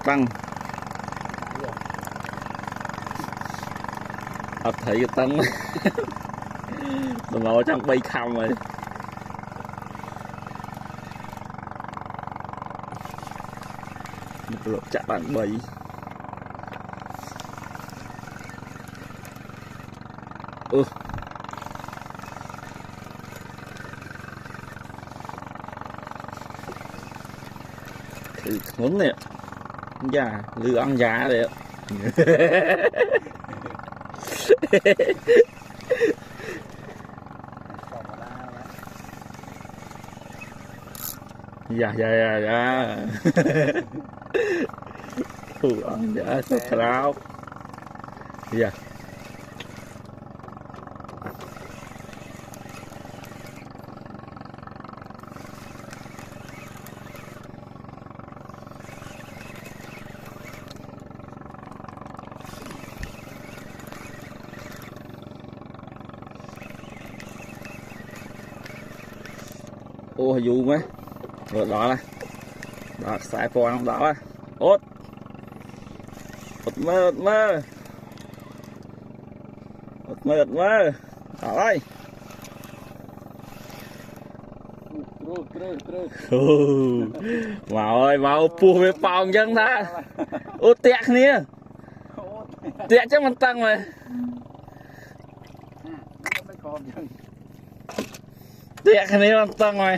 tăng thấy cái tăng nó chẳng bay khăm rồi một chạm bạn bầy thử ngốn nè già lư ăn giá đấy ạ dạ ăn giá sốt rau dạ ô dù mấy rồi đó là đó sai phò không đó ốt mơ đó đây vào ơi vào pua về phòng dân ta ô tẹt nè tẹt chắc mình tăng rồi tẹt này mình tăng rồi